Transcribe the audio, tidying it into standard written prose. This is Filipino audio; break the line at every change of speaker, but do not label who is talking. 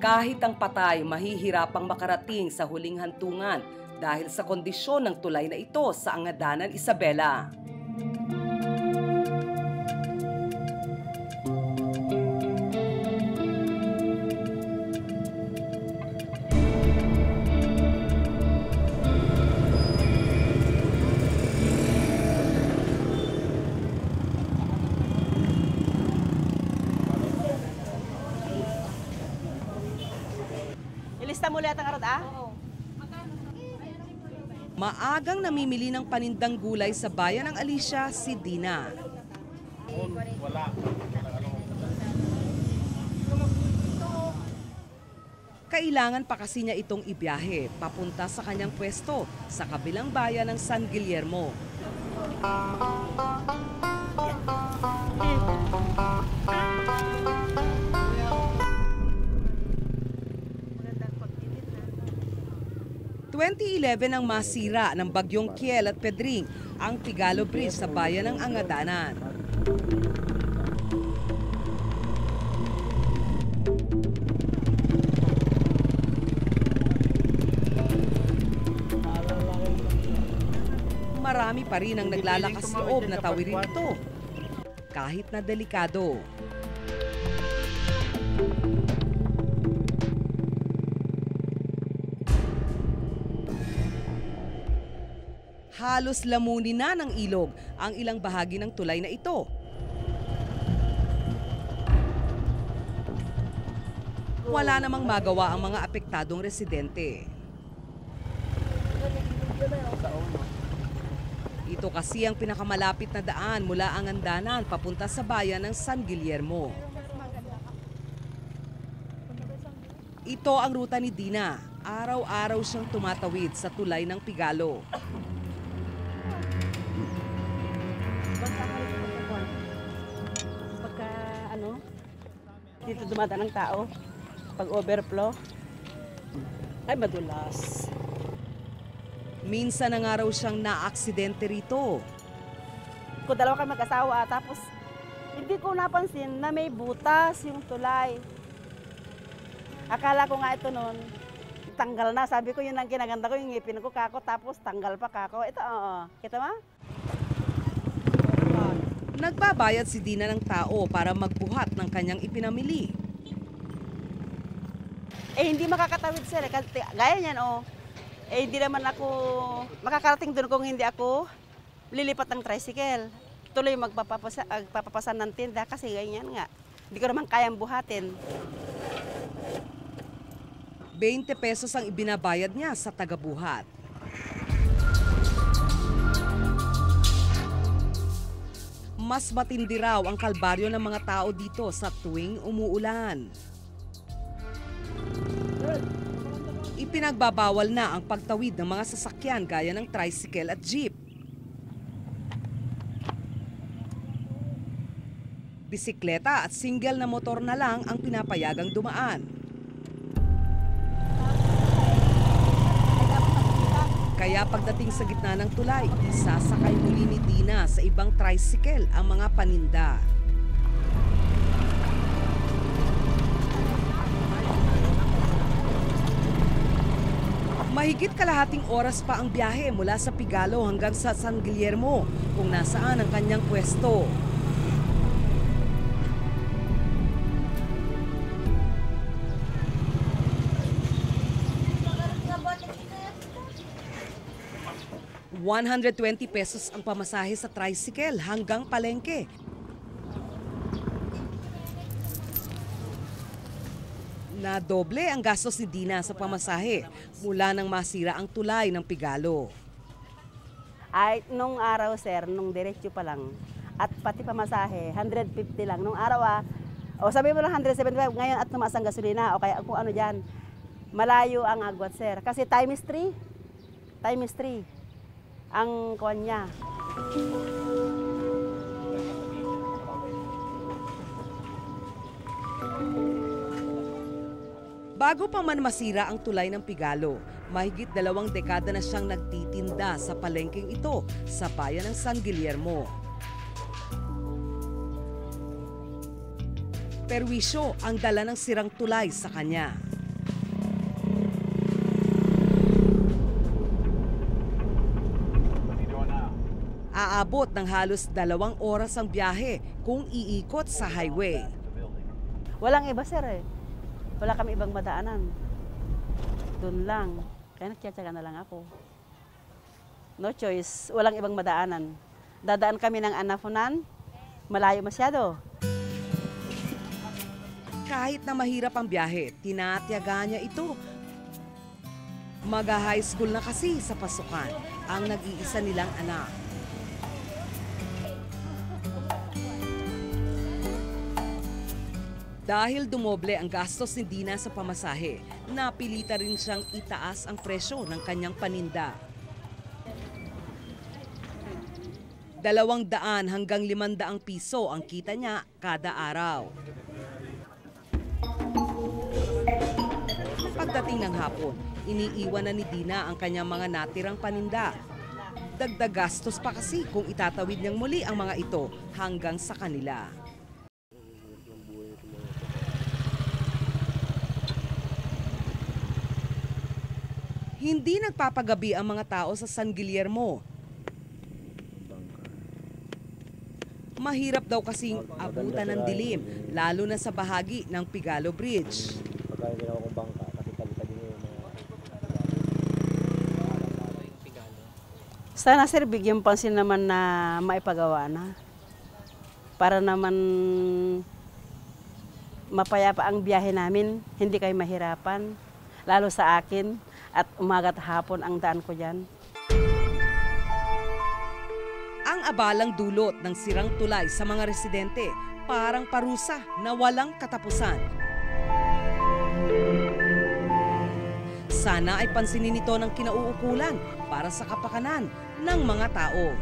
Kahit ang patay, mahihirapang makarating sa huling hantungan dahil sa kondisyon ng tulay na ito sa Angadanan, Isabela.
Ilista mo ulit ang arot, ah?
Maagang namimili ng panindang gulay sa bayan ng Alicia si Dina. Kailangan pa kasi niya itong ibiyahe papunta sa kanyang pwesto sa kabilang bayan ng San Guillermo. ang masira ng bagyong Kiel at Pedring ang Pigalo Bridge sa bayan ng Angadanan. Marami pa rin ang naglalakas loob na tawirin ito, kahit na delikado. Halos lamunin na ng ilog ang ilang bahagi ng tulay na ito. Wala namang magawa ang mga apektadong residente. Ito kasi ang pinakamalapit na daan mula Angadanan papunta sa bayan ng San Guillermo. Ito ang ruta ni Dina. Araw-araw siyang tumatawid sa tulay ng Pigalo.
Dito dumadaan ng tao. Pag overflow, ay madulas.
Minsan na nga raw siyang naaksidente rito.
Kung dalawa kami mag-asawa, tapos hindi ko napansin na may butas yung tulay. Akala ko nga ito noon, tanggal na. Sabi ko yun ang kinaganda ko, yung ngipin ko kako, tapos tanggal pa kako. Ito, oo. Kita mo?
Nagbabayad si Dina ng tao para magbuhat ng kanyang ipinamili.
Eh, hindi makakatawid sir. Gaya niyan, oh. Eh, hindi naman ako makakarating doon kung hindi ako lilipat ng tricycle. Tuloy magpapapasan ng tinda kasi ganyan nga. Hindi ko naman kayang buhatin.
20 pesos ang ibinabayad niya sa tagabuhat. Mas matindi raw ang kalbaryo ng mga tao dito sa tuwing umuulan. Ipinagbabawal na ang pagtawid ng mga sasakyan gaya ng tricycle at jeep. Bisikleta at single na motor na lang ang pinapayagang dumaan. Kaya pagdating sa gitna ng tulay, isasakay muli ni Dina sa ibang tricycle ang mga paninda. Mahigit kalahating oras pa ang biyahe mula sa Pigalo hanggang sa San Guillermo kung nasaan ang kanyang pwesto. ₱120 ang pamasahe sa tricycle hanggang palengke. Nadoble ang gastos ni Dina sa pamasahe mula nang masira ang tulay ng Pigalo.
Ay, nung araw sir, nung diretso pa lang, at pati pamasahe, 150 lang. Nung araw o sabi mo lang 175, ngayon at tumaas ang gasolina, o kaya kung ano dyan, malayo ang agwat sir. Kasi times 3 ang kuwan niya.
Bago pa man masira ang tulay ng Pigalo, mahigit 2 dekada na siyang nagtitinda sa palengkeng ito sa bayan ng San Guillermo. Perwisyo ang dala ng sirang tulay sa kanya. Aabot ng halos 2 oras ang biyahe kung iikot sa highway.
Walang iba sir eh. Wala kami ibang madaanan. Doon lang. Kaya nagtsatsaga na lang ako. No choice. Walang ibang madaanan. Dadaan kami ng Anafunan. Malayo masyado.
Kahit na mahirap ang biyahe, tinatiyaga niya ito. Mag-high school na kasi sa pasukan ang nag-iisa nilang anak. Dahil dumoble ang gastos ni Dina sa pamasahe, napilita rin siyang itaas ang presyo ng kanyang paninda. 200 hanggang 500 piso ang kita niya kada araw. Pagdating ng hapon, iniiwan na ni Dina ang kanyang mga natirang paninda. Dagdag gastos pa kasi kung itatawid niyang muli ang mga ito hanggang sa kanila. Hindi nagpapagabi ang mga tao sa San Guillermo. Mahirap daw kasing abutan ng dilim, lalo na sa bahagi ng Pigalo Bridge.
Pagka ginawa kong bangka, kasi tabi-tabi niya yung
Sana sir, bigyan pansin naman na maipagawa na. Para naman mapayapa ang biyahe namin, hindi kayo mahirapan. Lalo sa akin, at umagat hapon ang daan ko dyan.
Ang abalang dulot ng sirang tulay sa mga residente, parang parusa na walang katapusan. Sana ay pansinin ito ng kinauukulan para sa kapakanan ng mga tao.